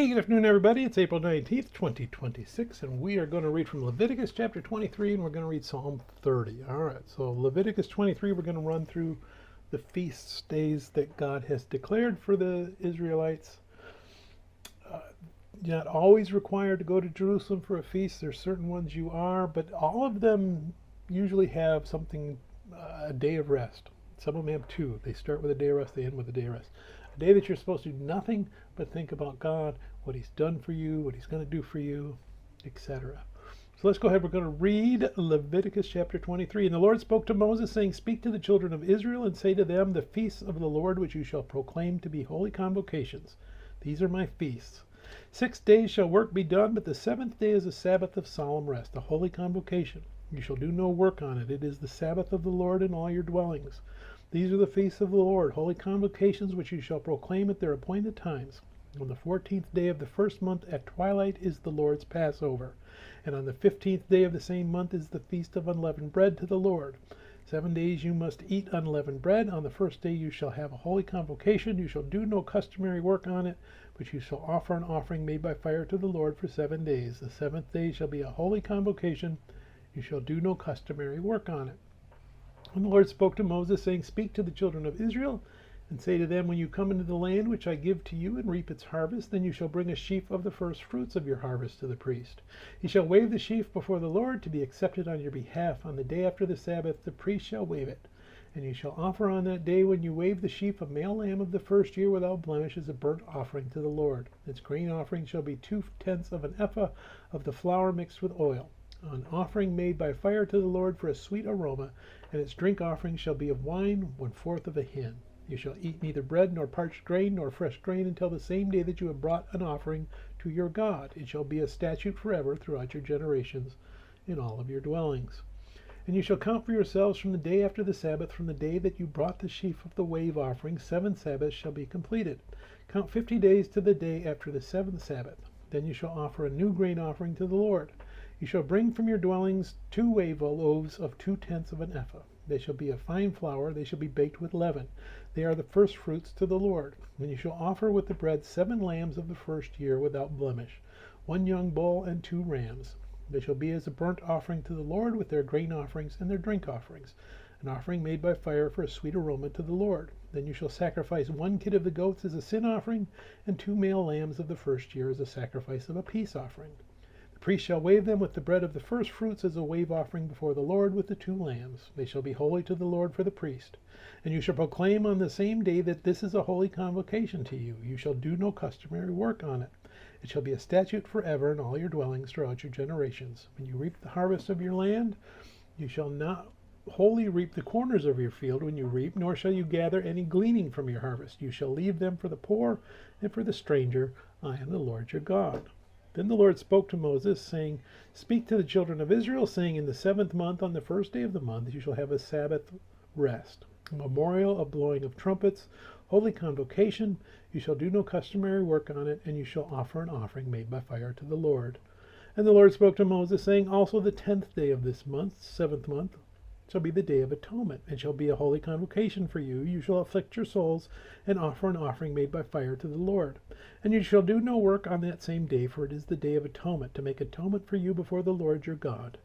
Hey, good afternoon, everybody. It's April 19th, 2026, and we are going to read from Leviticus chapter 23, and we're going to read Psalm 30. All right, so Leviticus 23, we're going to run through the feast days that God has declared for the Israelites. You're not always required to go to Jerusalem for a feast. There's certain ones you are, but all of them usually have something, a day of rest. Some of them have two. They start with a day of rest, they end with a day of rest. A day that you're supposed to do nothing but think about God, what He's done for you, what He's going to do for you, etc. So let's go ahead. We're going to read Leviticus chapter 23. And the Lord spoke to Moses, saying, Speak to the children of Israel and say to them, The feasts of the Lord which you shall proclaim to be holy convocations. These are my feasts. 6 days shall work be done, but the seventh day is a Sabbath of solemn rest, a holy convocation. You shall do no work on it. It is the Sabbath of the Lord in all your dwellings. These are the feasts of the Lord, holy convocations which you shall proclaim at their appointed times. On the 14th day of the first month at twilight is the Lord's Passover. And on the 15th day of the same month is the feast of unleavened bread to the Lord. 7 days you must eat unleavened bread. On the first day you shall have a holy convocation. You shall do no customary work on it, but you shall offer an offering made by fire to the Lord for 7 days. The seventh day shall be a holy convocation. You shall do no customary work on it. And the Lord spoke to Moses, saying, Speak to the children of Israel, and say to them, When you come into the land which I give to you, and reap its harvest, then you shall bring a sheaf of the first fruits of your harvest to the priest. He shall wave the sheaf before the Lord to be accepted on your behalf. On the day after the Sabbath the priest shall wave it. And you shall offer on that day when you wave the sheaf a male lamb of the first year without blemish as a burnt offering to the Lord. Its grain offering shall be 2/10 of an ephah of the flour mixed with oil, an offering made by fire to the Lord for a sweet aroma, and its drink offering shall be of wine 1/4 of a hin. You shall eat neither bread nor parched grain nor fresh grain until the same day that you have brought an offering to your God. It shall be a statute forever throughout your generations in all of your dwellings. And you shall count for yourselves from the day after the Sabbath, from the day that you brought the sheaf of the wave offering, 7 Sabbaths shall be completed. Count 50 days to the day after the 7th Sabbath. Then you shall offer a new grain offering to the Lord. You shall bring from your dwellings 2 wave loaves of 2/10 of an ephah. They shall be of fine flour, they shall be baked with leaven. They are the first fruits to the Lord. And you shall offer with the bread 7 lambs of the first year without blemish, 1 young bull and 2 rams. They shall be as a burnt offering to the Lord with their grain offerings and their drink offerings, an offering made by fire for a sweet aroma to the Lord. Then you shall sacrifice 1 kid of the goats as a sin offering, and 2 male lambs of the first year as a sacrifice of a peace offering. The priest shall wave them with the bread of the first fruits as a wave offering before the Lord with the 2 lambs. They shall be holy to the Lord for the priest. And you shall proclaim on the same day that this is a holy convocation to you. You shall do no customary work on it. It shall be a statute forever in all your dwellings throughout your generations. When you reap the harvest of your land, you shall not wholly reap the corners of your field when you reap, nor shall you gather any gleaning from your harvest. You shall leave them for the poor and for the stranger. I am the Lord your God. Then the Lord spoke to Moses, saying, Speak to the children of Israel, saying, In the 7th month, on the first day of the month, you shall have a Sabbath rest, a memorial of blowing of trumpets, holy convocation. You shall do no customary work on it, and you shall offer an offering made by fire to the Lord. And the Lord spoke to Moses, saying, Also the 10th day of this month, 7th month, shall be the day of atonement. It shall be a holy convocation for you. You shall afflict your souls and offer an offering made by fire to the Lord. And you shall do no work on that same day, for it is the day of atonement, to make atonement for you before the Lord your God.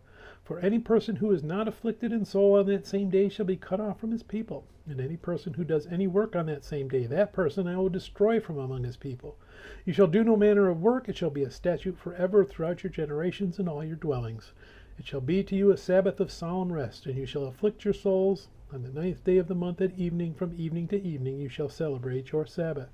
For any person who is not afflicted in soul on that same day shall be cut off from his people. And any person who does any work on that same day, that person I will destroy from among his people. You shall do no manner of work. It shall be a statute forever throughout your generations in all your dwellings. It shall be to you a Sabbath of solemn rest, and you shall afflict your souls. On the 9th day of the month at evening, from evening to evening, you shall celebrate your Sabbath.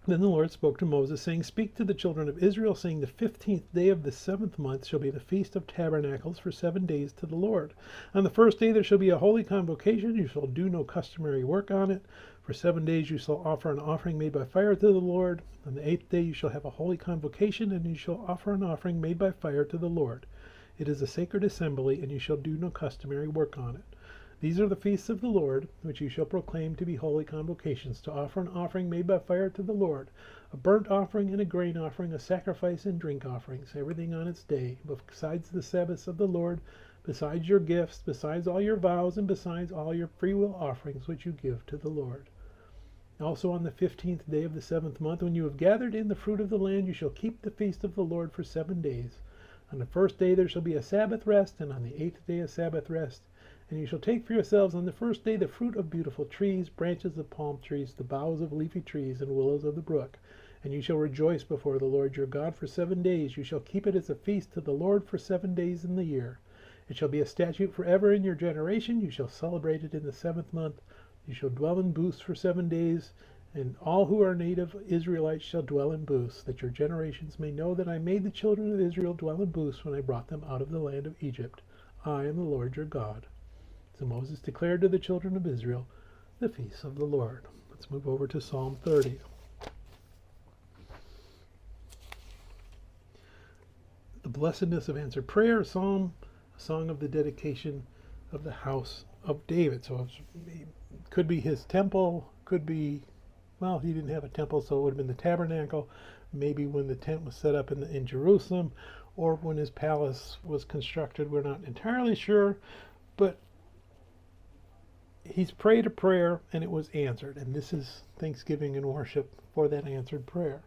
Then the Lord spoke to Moses, saying, Speak to the children of Israel, saying, The 15th day of the 7th month shall be the Feast of Tabernacles for 7 days to the Lord. On the first day there shall be a holy convocation. You shall do no customary work on it. For 7 days you shall offer an offering made by fire to the Lord. On the 8th day you shall have a holy convocation, and you shall offer an offering made by fire to the Lord. It is a sacred assembly, and you shall do no customary work on it. These are the feasts of the Lord, which you shall proclaim to be holy convocations, to offer an offering made by fire to the Lord, a burnt offering and a grain offering, a sacrifice and drink offerings, everything on its day, besides the Sabbaths of the Lord, besides your gifts, besides all your vows, and besides all your freewill offerings which you give to the Lord. Also on the 15th day of the 7th month, when you have gathered in the fruit of the land, you shall keep the feast of the Lord for 7 days. On the first day there shall be a Sabbath rest, and on the 8th day a Sabbath rest. And you shall take for yourselves on the first day the fruit of beautiful trees, branches of palm trees, the boughs of leafy trees, and willows of the brook. And you shall rejoice before the Lord your God for 7 days. You shall keep it as a feast to the Lord for 7 days in the year. It shall be a statute forever in your generation. You shall celebrate it in the 7th month. You shall dwell in booths for 7 days, and all who are native Israelites shall dwell in booths, that your generations may know that I made the children of Israel dwell in booths when I brought them out of the land of Egypt. I am the Lord your God. So Moses declared to the children of Israel the feasts of the Lord. Let's move over to Psalm 30. The blessedness of answered prayer, a song of the dedication of the house of David. So it could be his temple, could be, well, he didn't have a temple, so it would have been the tabernacle, maybe when the tent was set up in Jerusalem, or when his palace was constructed. We're not entirely sure, but he's prayed a prayer and it was answered, and this is thanksgiving and worship for that answered prayer.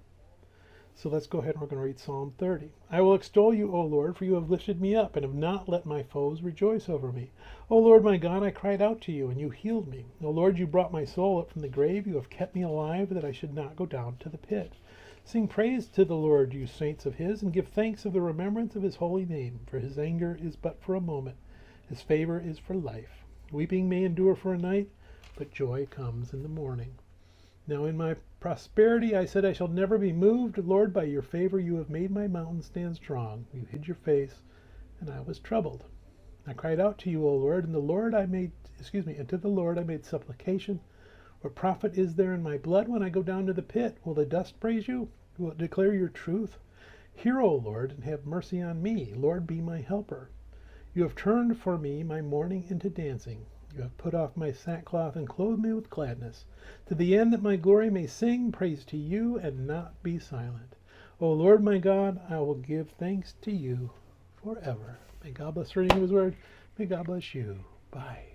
So let's go ahead and we're going to read Psalm 30. I will extol you, O Lord, for you have lifted me up and have not let my foes rejoice over me. O Lord my God, I cried out to you and you healed me. O Lord, you brought my soul up from the grave. You have kept me alive that I should not go down to the pit. Sing praise to the Lord, you saints of his, and give thanks of the remembrance of his holy name. For his anger is but for a moment. His favor is for life. Weeping may endure for a night, but joy comes in the morning. Now in my prosperity I said, I shall never be moved. Lord, by your favor you have made my mountain stand strong. You hid your face, and I was troubled. I cried out to you, O Lord, and to the Lord I made supplication. What profit is there in my blood when I go down to the pit? Will the dust praise you? Will it declare your truth? Hear, O Lord, and have mercy on me. Lord, be my helper. You have turned for me my mourning into dancing. You have put off my sackcloth and clothed me with gladness, to the end that my glory may sing praise to you and not be silent. O Lord my God, I will give thanks to you forever. May God bless the reading of his word. May God bless you. Bye.